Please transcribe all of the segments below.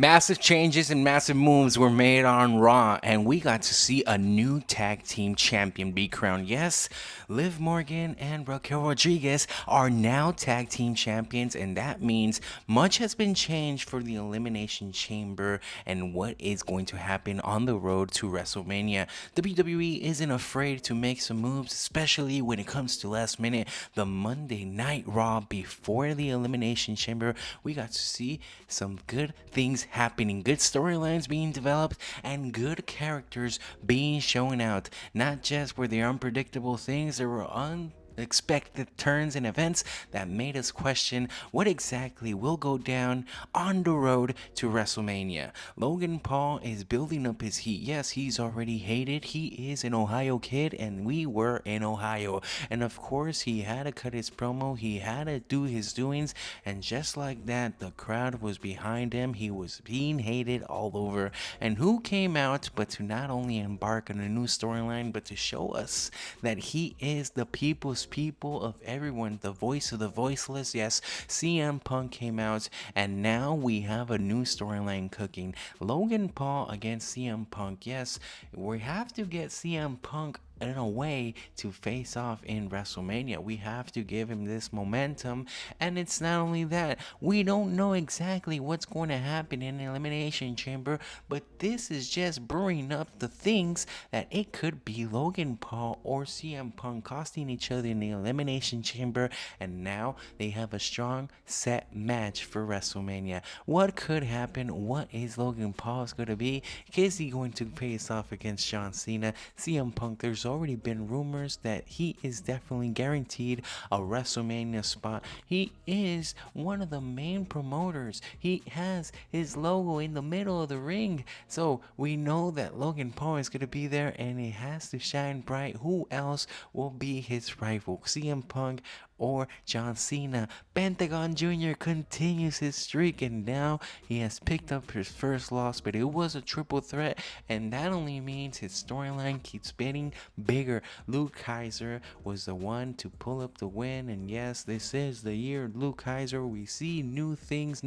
Massive changes and massive moves were made on Raw, and we got to see a new tag team champion be crowned. Yes, Liv Morgan and Raquel Rodriguez are now tag team champions, and that means much has been changed for the Elimination Chamber and what is going to happen on the road to WrestleMania. WWE isn't afraid to make some moves, especially when it comes to last minute. The Monday Night Raw before the Elimination Chamber, we got to see some good things happening, good storylines being developed, and good characters being shown out. Not just were there unpredictable things, there were unexpected turns and events that made us question what exactly will go down on the road to WrestleMania. Logan Paul is building up his heat. Yes, he's already hated. He is an Ohio kid, and we were in Ohio. And of course, he had to cut his promo, he had to do his doings, and just like that, the crowd was behind him. He was being hated all over. And who came out but to not only embark on a new storyline, but to show us that he is the people's people of everyone, the voice of the voiceless. Yes, CM Punk came out, and now we have a new storyline cooking. Logan Paul against CM Punk. Yes, we have to get CM Punk in a way to face off in WrestleMania. We have to give him this momentum, and it's not only that, we don't know exactly what's going to happen in the Elimination Chamber, but this is just brewing up the things that it could be Logan Paul or CM Punk costing each other in the Elimination Chamber, and now they have a strong set match for WrestleMania. What could happen? What is Logan Paul's going to be? Is he going to face off against John Cena? CM Punk, there's already been rumors that he is definitely guaranteed a WrestleMania spot. He is one of the main promoters. He has his logo in the middle of the ring. So we know that Logan Paul is going to be there, and it has to shine bright. Who else will be his rival? CM Punk or John Cena? Pentagon Jr. continues his streak, and now he has picked up his first loss, but it was a triple threat, and that only means his storyline keeps getting bigger. Luke Kaiser was the one to pull up the win, and yes, this is the year of Luke Kaiser. We see new things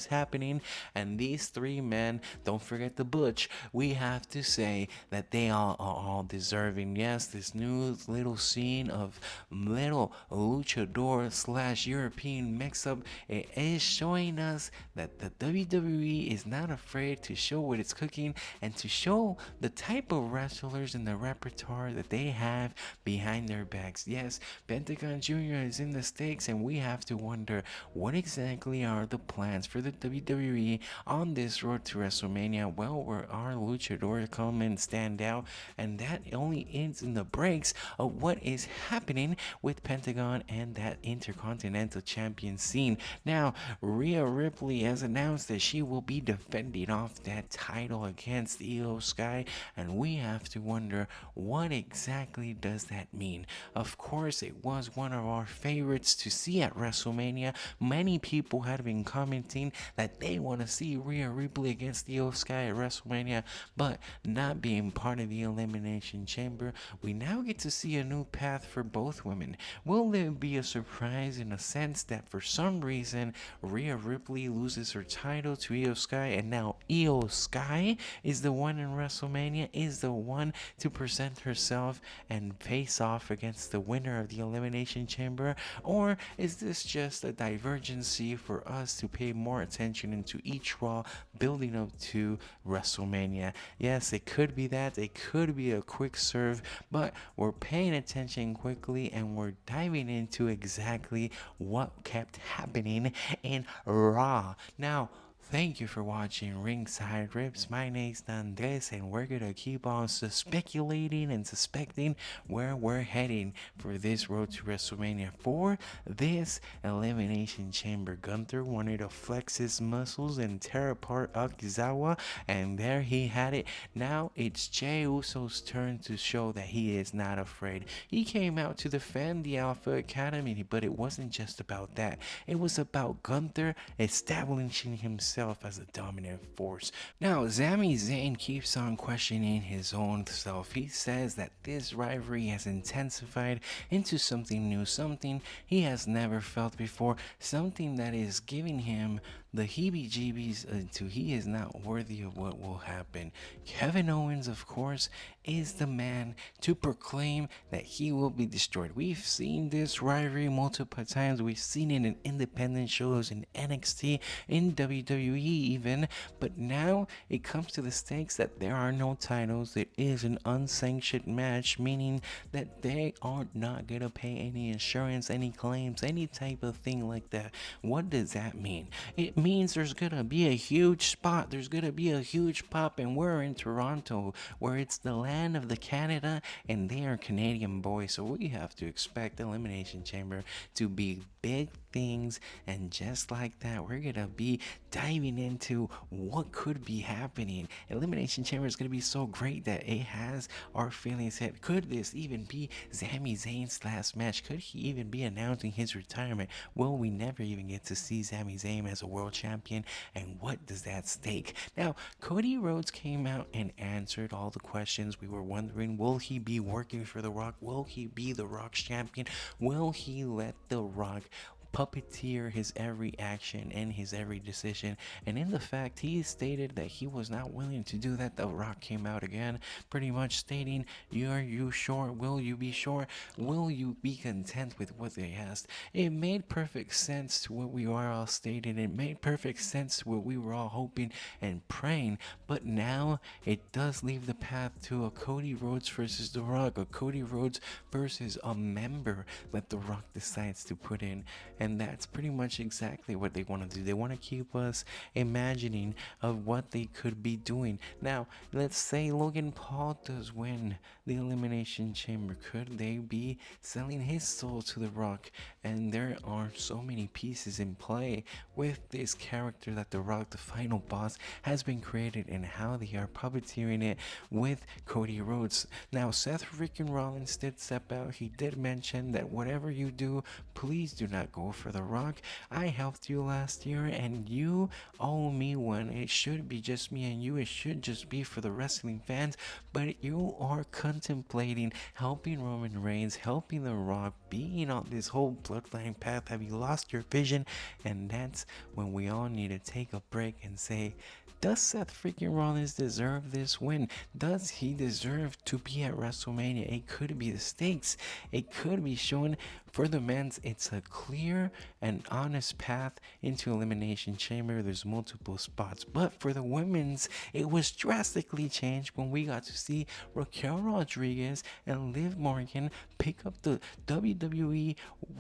happening, and these three men, don't forget the Butch, we have to say that they are all deserving. Yes, this new little scene of little luchador slash European mix-up, it is showing us that the WWE is not afraid to show what it's cooking and to show the type of wrestlers in the repertoire that they have behind their backs. Yes, Pentagon Jr. is in the stakes, and we have to wonder what exactly are the plans for the WWE on this road to WrestleMania. Well, where our luchadors come and stand out, and that only ends in the breaks of what is happening with Pentagon and that Intercontinental Champion scene. Now, Rhea Ripley has announced that she will be defending off that title against Io Sky, and we have to wonder what exactly does that mean. Of course, it was one of our favorites to see at WrestleMania. Many people had been commenting that they want to see Rhea Ripley against Io Sky at WrestleMania, but not being part of the Elimination Chamber, we now get to see a new path for both women. Will there be a surprise in a sense that for some reason Rhea Ripley loses her title to Io Sky, and now Io Sky is the one in WrestleMania, is the one to present herself and face off against the winner of the Elimination Chamber? Or is this just a divergency for us to pay more attention into each Raw building up to WrestleMania? Yes, it could be that, it could be a quick serve, but we're paying attention quickly and we're diving into exactly what kept happening in Raw. Now, thank you for watching Ringside Riffs. My name's Andres, and we're gonna keep on speculating and suspecting where we're heading for this road to WrestleMania. For this Elimination Chamber, Gunther wanted to flex his muscles and tear apart Akizawa, and there he had it. Now it's Jey Uso's turn to show that he is not afraid. He came out to defend the Alpha Academy, but it wasn't just about that. It was about Gunther establishing himself as a dominant force. Now, Sami Zayn keeps on questioning his own self. He says that this rivalry has intensified into something new, something he has never felt before, something that is giving him the heebie-jeebies to he is not worthy of what will happen. Kevin Owens, of course, is the man to proclaim that he will be destroyed. We've seen this rivalry multiple times. We've seen it in independent shows, in NXT, in WWE even, but now it comes to the stakes that there are no titles. There is an unsanctioned match, meaning that they are not gonna pay any insurance, any claims, any type of thing like that. What does that mean? It means there's gonna be a huge spot, there's gonna be a huge pop, and we're in Toronto, where it's the land of the Canada, and they are Canadian boys, so we have to expect Elimination Chamber to be big things. And just like that, we're gonna be diving into what could be happening. Elimination Chamber is gonna be so great that it has our feelings hit. Could this even be Sami Zayn's last match? Could he even be announcing his retirement? Will we never even get to see Sami Zayn as a world champion? And what does that stake? Now, Cody Rhodes came out and answered all the questions we were wondering. Will he be working for The Rock? Will he be The Rock's champion? Will he let The Rock puppeteer his every action and his every decision? And in the fact he stated that he was not willing to do that, The Rock came out again, pretty much stating, are you sure? Will you be sure? Will you be content with what they asked? It made perfect sense to what we were all stating. It made perfect sense to what we were all hoping and praying. But now it does leave the path to a Cody Rhodes versus The Rock, a Cody Rhodes versus a member that The Rock decides to put in. And that's pretty much exactly what they want to do. They want to keep us imagining of what they could be doing. Now, let's say Logan Paul does win the Elimination Chamber. Could they be selling his soul to The Rock? And there are so many pieces in play with this character that The Rock, the final boss, has been created, and how they are puppeteering it with Cody Rhodes. Now, Seth freaking Rollins did step out. He did mention that whatever you do, please do not go for The Rock. I helped you last year, and you owe me one. It should be just me and you. It should just be for the wrestling fans. But you are contemplating helping Roman Reigns, helping The Rock, being on this whole bloodline path. Have you lost your vision? And that's when we all need to take a break and say, does Seth freaking Rollins deserve this win? Does he deserve to be at WrestleMania? It could be the stakes. It could be shown. For the men's, it's a clear and honest path into Elimination Chamber. There's multiple spots. But for the women's, it was drastically changed when we got to see Raquel Rodriguez and Liv Morgan pick up the WWE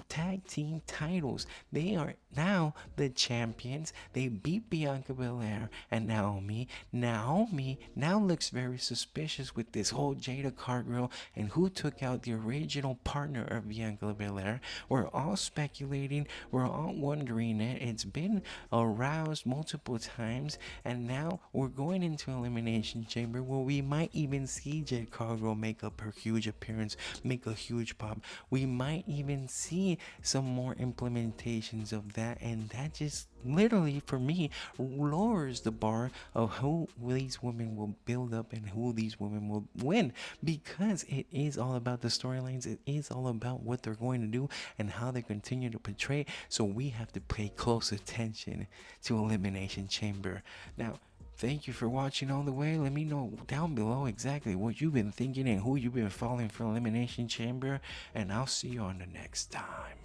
Tag Team titles. They are now the champions. They beat Bianca Belair and Naomi. Naomi now looks very suspicious with this whole Jada Cargill and who took out the original partner of Bianca Belair. We're all speculating. We're all wondering it. It's been aroused multiple times, and now we're going into Elimination Chamber where we might even see Jade Cargill make up her huge appearance, make a huge pop. We might even see some more implementations of that, and that just literally for me lowers the bar of who these women will build up and who these women will win, because it is all about the storylines. It is all about what they're going to do and how they continue to portray. So we have to pay close attention to Elimination Chamber. Now, thank you for watching all the way. Let me know down below exactly what you've been thinking and who you've been following for Elimination Chamber, and I'll see you on the next time.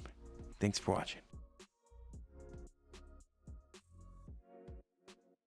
Thanks for watching.